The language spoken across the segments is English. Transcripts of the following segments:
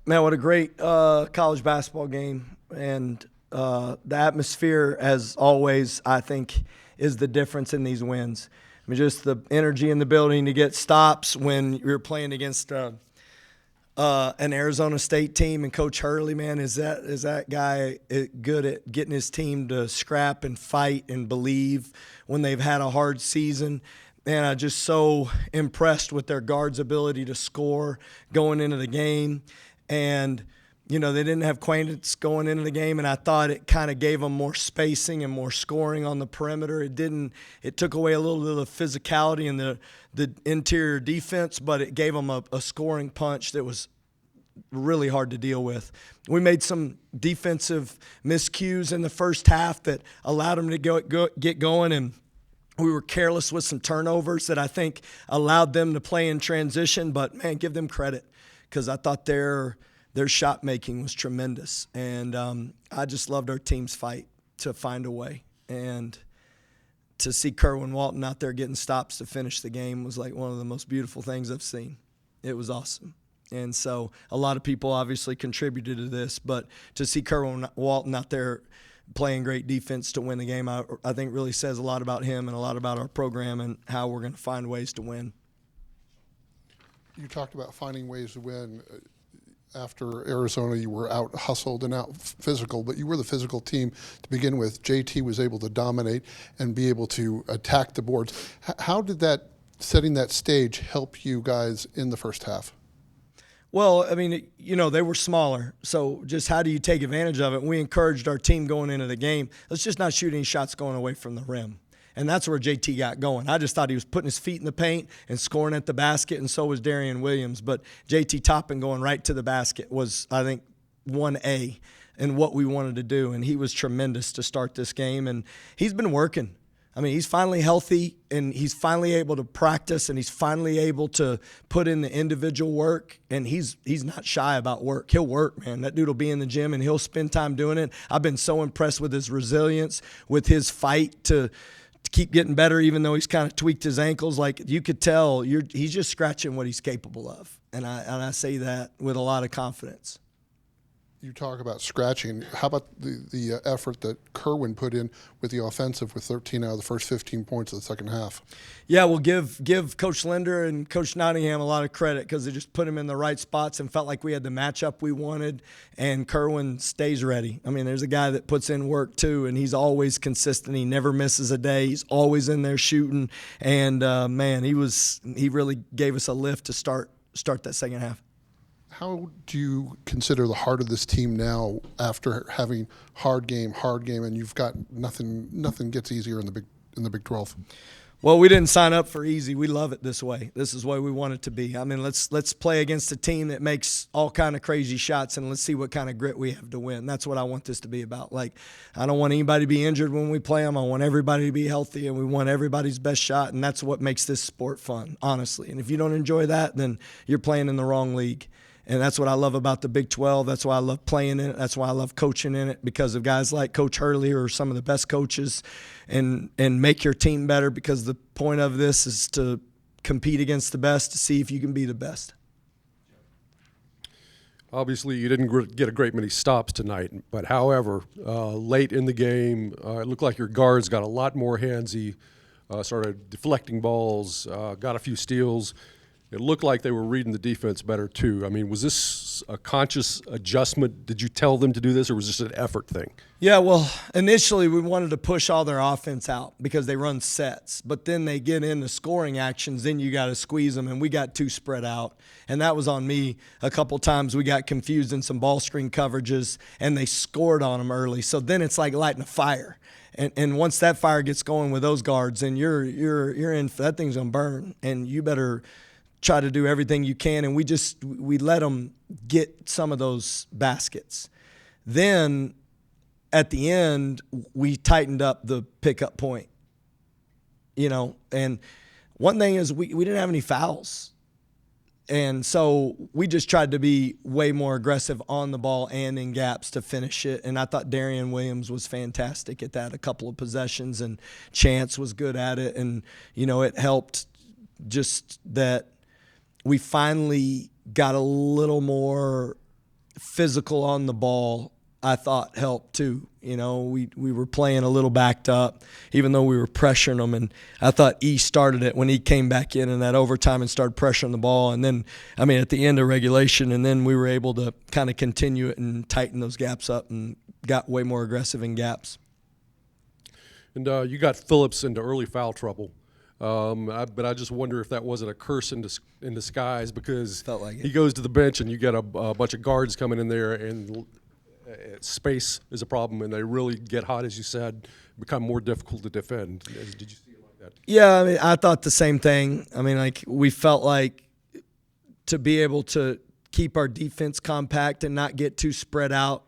Man, what a great college basketball game. And the atmosphere, as always, I think is the difference in these wins. I mean, just the energy in the building to get stops when you're playing against an Arizona State team. And Coach Hurley, man, is that guy good at getting his team to scrap and fight and believe when they've had a hard season. Man, I'm just so impressed with their guards' ability to score going into the game. And, they didn't have Quaintance going into the game, and I thought it kind of gave them more spacing and more scoring on the perimeter. It took away a little bit of the physicality and the interior defense, but it gave them a scoring punch that was really hard to deal with. We made some defensive miscues in the first half that allowed them to get going, and we were careless with some turnovers that I think allowed them to play in transition. But, man, give them credit because I thought their shot making was tremendous. And I just loved our team's fight to find a way. And to see Kerwin Walton out there getting stops to finish the game was like one of the most beautiful things I've seen. It was awesome. And so a lot of people obviously contributed to this, but to see Kerwin Walton out there playing great defense to win the game, I think really says a lot about him and a lot about our program and how we're going to find ways to win. You talked about finding ways to win. After Arizona, you were out hustled and out physical, but you were the physical team to begin with. JT was able to dominate and be able to attack the boards. How did that, setting that stage, help you guys in the first half? Well, I mean, they were smaller, so just how do you take advantage of it? We encouraged our team going into the game, let's just not shoot any shots going away from the rim. And that's where JT got going. I just thought he was putting his feet in the paint and scoring at the basket, and so was Darian Williams. But JT Toppin going right to the basket was, I think, 1A in what we wanted to do. And he was tremendous to start this game. And he's been working. I mean, he's finally healthy, and he's finally able to practice, and he's finally able to put in the individual work, and he's not shy about work. He'll work, man. That dude will be in the gym, and he'll spend time doing it. I've been so impressed with his resilience, with his fight to keep getting better, even though he's kind of tweaked his ankles. Like, you could tell he's just scratching what he's capable of, and I say that with a lot of confidence. You talk about scratching. How about the effort that Kerwin put in with the offensive with 13 out of the first 15 points of the second half? Yeah, we'll give Coach Linder and Coach Nottingham a lot of credit because they just put him in the right spots and felt like we had the matchup we wanted, and Kerwin stays ready. I mean, there's a guy that puts in work too, and he's always consistent. He never misses a day. He's always in there shooting, and, man, he really gave us a lift to start that second half. How do you consider the heart of this team now after having hard game, and you've got nothing gets easier in the Big 12? Well, we didn't sign up for easy. We love it this way. This is the way we want it to be. I mean, let's play against a team that makes all kind of crazy shots, and let's see what kind of grit we have to win. That's what I want this to be about. Like, I don't want anybody to be injured when we play them. I want everybody to be healthy, and we want everybody's best shot, and that's what makes this sport fun, honestly. And if you don't enjoy that, then you're playing in the wrong league. And that's what I love about the Big 12. That's why I love playing in it. That's why I love coaching in it, because of guys like Coach Hurley, who are some of the best coaches, and make your team better, because the point of this is to compete against the best to see if you can be the best. Obviously, you didn't get a great many stops tonight, but however, late in the game, it looked like your guards got a lot more handsy, started deflecting balls, got a few steals. It looked like they were reading the defense better, too. I mean, was this a conscious adjustment? Did you tell them to do this, or was this an effort thing? Yeah, well, initially we wanted to push all their offense out because they run sets. But then they get into scoring actions, then you got to squeeze them, and we got too spread out. And that was on me. A couple times we got confused in some ball screen coverages, and they scored on them early. So then it's like lighting a fire. And once that fire gets going with those guards, then you're in. That thing's gonna burn, and you better try to do everything you can, and we let them get some of those baskets. Then at the end, we tightened up the pickup point, and one thing is we didn't have any fouls. And so we just tried to be way more aggressive on the ball and in gaps to finish it. And I thought Darian Williams was fantastic at that, a couple of possessions, and Chance was good at it. And, it helped just that we finally got a little more physical on the ball, I thought helped too. We were playing a little backed up, even though we were pressuring them. And I thought E started it when he came back in that overtime and started pressuring the ball. And then, at the end of regulation, and then we were able to kind of continue it and tighten those gaps up and got way more aggressive in gaps. And you got Phillips into early foul trouble. But I just wonder if that wasn't a curse in disguise, because Felt like it. he goes to the bench and you got a bunch of guards coming in there, and space is a problem, and they really get hot, as you said, become more difficult to defend. Did you see it like that? Yeah, I thought the same thing. We felt like to be able to keep our defense compact and not get too spread out,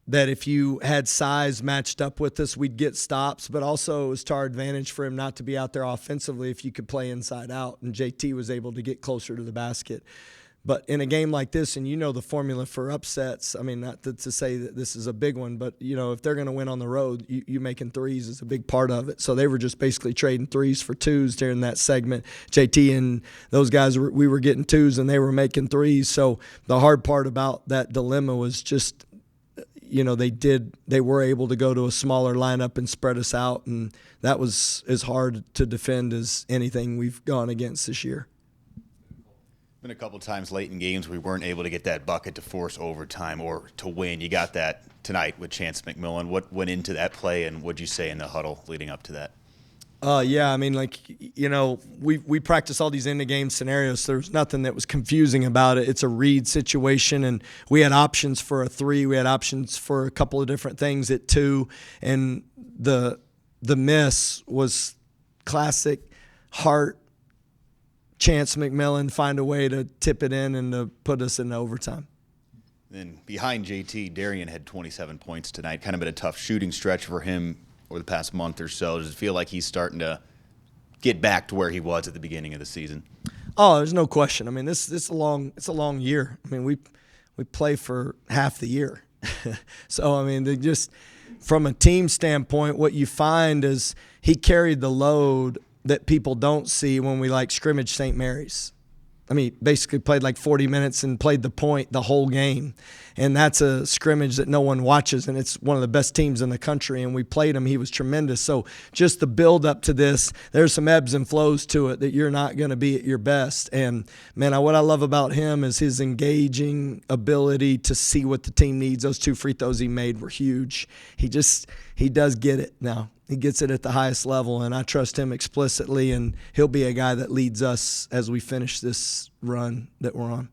that if you had size matched up with us, we'd get stops, but also it was to our advantage for him not to be out there offensively if you could play inside out, and JT was able to get closer to the basket. But in a game like this, and the formula for upsets, not to say that this is a big one, but, if they're going to win on the road, you making threes is a big part of it. So they were just basically trading threes for twos during that segment. JT and those guys, we were getting twos and they were making threes. So the hard part about that dilemma was just, they were able to go to a smaller lineup and spread us out, and that was as hard to defend as anything we've gone against this year. Been a couple times late in games we weren't able to get that bucket to force overtime or to win. You got that tonight with Chance McMillan. What went into that play, and what'd you say in the huddle leading up to that? We practice all these end-of-game scenarios. So there was nothing that was confusing about it. It's a read situation, and we had options for a 3. We had options for a couple of different things at 2, and the miss was classic Hart, Chance McMillan find a way to tip it in and to put us into overtime. Then behind JT, Darian had 27 points tonight. Kind of been a tough shooting stretch for him over the past month or so. Does it feel like he's starting to get back to where he was at the beginning of the season? Oh, there's no question. This it's a long year. We play for half the year. So they just, from a team standpoint, what you find is he carried the load that people don't see when we scrimmage St. Mary's. Basically played 40 minutes and played the point the whole game. And that's a scrimmage that no one watches, and it's one of the best teams in the country, and we played him. He was tremendous. So just the build up to this, there's some ebbs and flows to it that you're not going to be at your best. And, man, what I love about him is his engaging ability to see what the team needs. Those 2 free throws he made were huge. He does get it now. He gets it at the highest level, and I trust him explicitly, and he'll be a guy that leads us as we finish this run that we're on.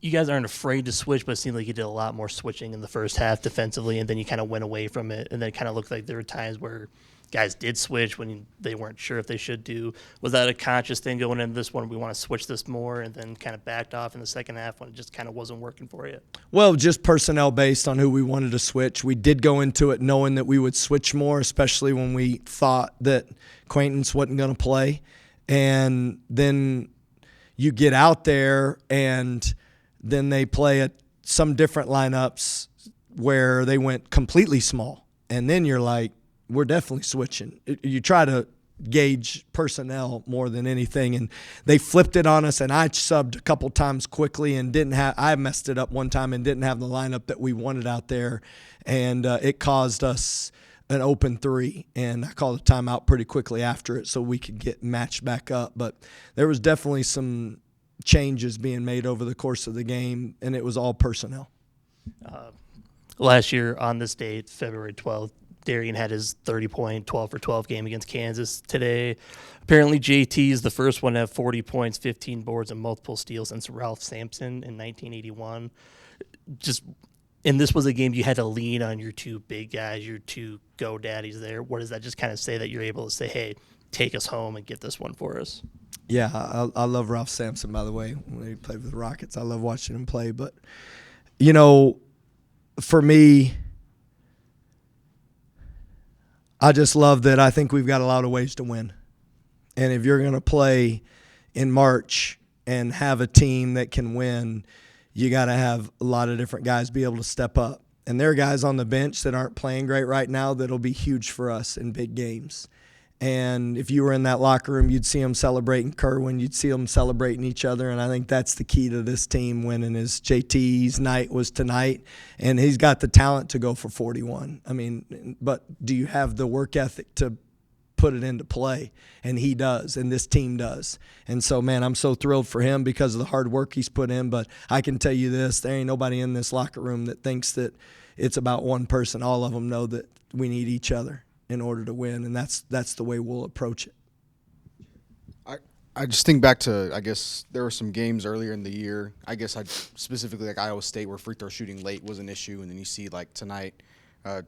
You guys aren't afraid to switch, but it seemed like you did a lot more switching in the first half defensively, and then you kind of went away from it, and then it kind of looked like there were times where guys did switch when they weren't sure if they should do. Was that a conscious thing going into this one? We want to switch this more, and then kind of backed off in the second half when it just kind of wasn't working for you? Well, just personnel based on who we wanted to switch. We did go into it knowing that we would switch more, especially when we thought that Quaintance wasn't going to play. And then you get out there, and then they play some different lineups where they went completely small. And then you're like, we're definitely switching. You try to gauge personnel more than anything, and they flipped it on us, and I subbed a couple times quickly and I messed it up one time and didn't have the lineup that we wanted out there, and it caused us an open 3, and I called a timeout pretty quickly after it so we could get matched back up. But there was definitely some changes being made over the course of the game, and it was all personnel. Last year on this date, February 12th, Darian had his 30-point, 12-for-12 game against Kansas. Today, apparently JT is the first one to have 40 points, 15 boards, and multiple steals since Ralph Sampson in 1981. And this was a game you had to lean on your 2 big guys, your 2 go-daddies there. What does that just kind of say that you're able to say, hey, take us home and get this one for us? Yeah, I love Ralph Sampson, by the way, when he played with the Rockets. I love watching him play. But, for me, I just love that I think we've got a lot of ways to win. And if you're going to play in March and have a team that can win, you got to have a lot of different guys be able to step up. And there are guys on the bench that aren't playing great right now that'll be huge for us in big games. And if you were in that locker room, you'd see them celebrating Kerwin. You'd see them celebrating each other. And I think that's the key to this team winning is JT's night was tonight. And he's got the talent to go for 41. I mean, but do you have the work ethic to put it into play? And he does, and this team does. And so, man, I'm so thrilled for him because of the hard work he's put in. But I can tell you this, there ain't nobody in this locker room that thinks that it's about one person. All of them know that we need each other in order to win, and that's the way we'll approach it. I just think back to, I guess, there were some games earlier in the year. I guess specifically like Iowa State where free throw shooting late was an issue, and then you see like tonight,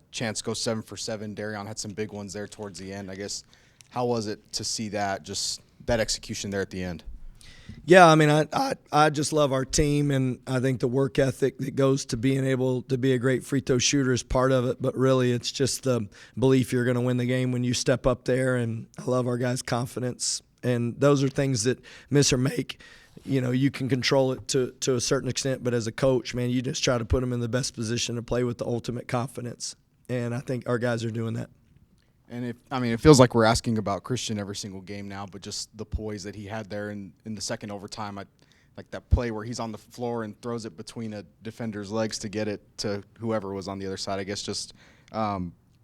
Chance goes 7 for 7. Darion had some big ones there towards the end. I guess, how was it to see that, just that execution there at the end? Yeah, I mean, I just love our team, and I think the work ethic that goes to being able to be a great free throw shooter is part of it, but really it's just the belief you're going to win the game when you step up there, and I love our guys' confidence, and those are things that miss or make. You know, you can control it to a certain extent, but as a coach, man, you just try to put them in the best position to play with the ultimate confidence, and I think our guys are doing that. And it feels like we're asking about Christian every single game now, but just the poise that he had there in the second overtime, like that play where he's on the floor and throws it between a defender's legs to get it to whoever was on the other side. I guess just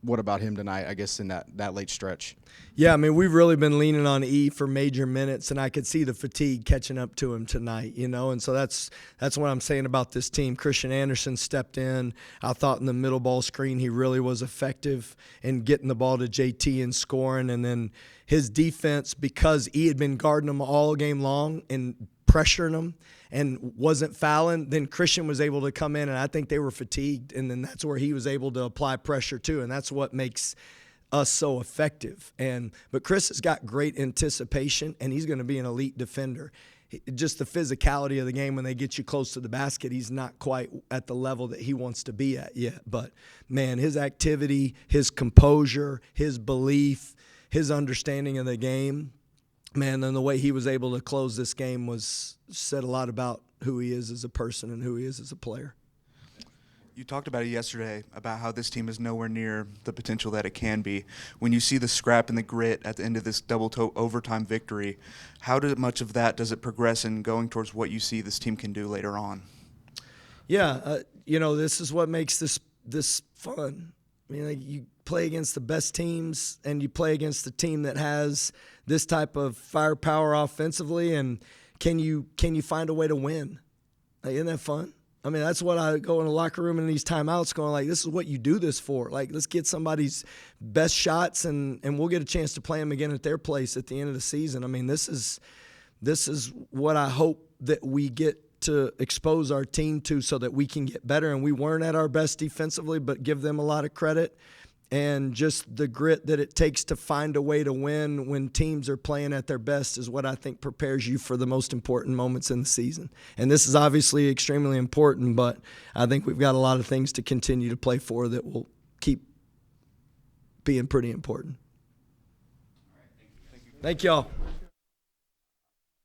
what about him tonight, I guess, in that late stretch? Yeah, I mean, we've really been leaning on E for major minutes, and I could see the fatigue catching up to him tonight, you know, and so that's what I'm saying about this team. Christian Anderson stepped in. I thought in the middle ball screen he really was effective in getting the ball to JT and scoring, and then his defense, because E had been guarding him all game long and pressuring him and wasn't fouling, then Christian was able to come in, and I think they were fatigued, and then that's where he was able to apply pressure too, and that's what makes us so effective. But Chris has got great anticipation, and he's going to be an elite defender. Just the physicality of the game when they get you close to the basket, he's not quite at the level that he wants to be at yet. But, man, his activity, his composure, his belief, his understanding of the game, man, and the way he was able to close this game said a lot about who he is as a person and who he is as a player. You talked about it yesterday, about how this team is nowhere near the potential that it can be. When you see the scrap and the grit at the end of this overtime victory, how much of that does it progress in going towards what you see this team can do later on? Yeah, you know, this is what makes this fun. I mean, like, you play against the best teams, and you play against a team that has this type of firepower offensively, and can you find a way to win? Like, isn't that fun? I mean, that's what I go in the locker room in these timeouts going like, this is what you do this for. Like, let's get somebody's best shots, and we'll get a chance to play them again at their place at the end of the season. I mean, this is what I hope that we get to expose our team to so that we can get better. And we weren't at our best defensively, but give them a lot of credit. And just the grit that it takes to find a way to win when teams are playing at their best is what I think prepares you for the most important moments in the season. And this is obviously extremely important, but I think we've got a lot of things to continue to play for that will keep being pretty important. Thank you all.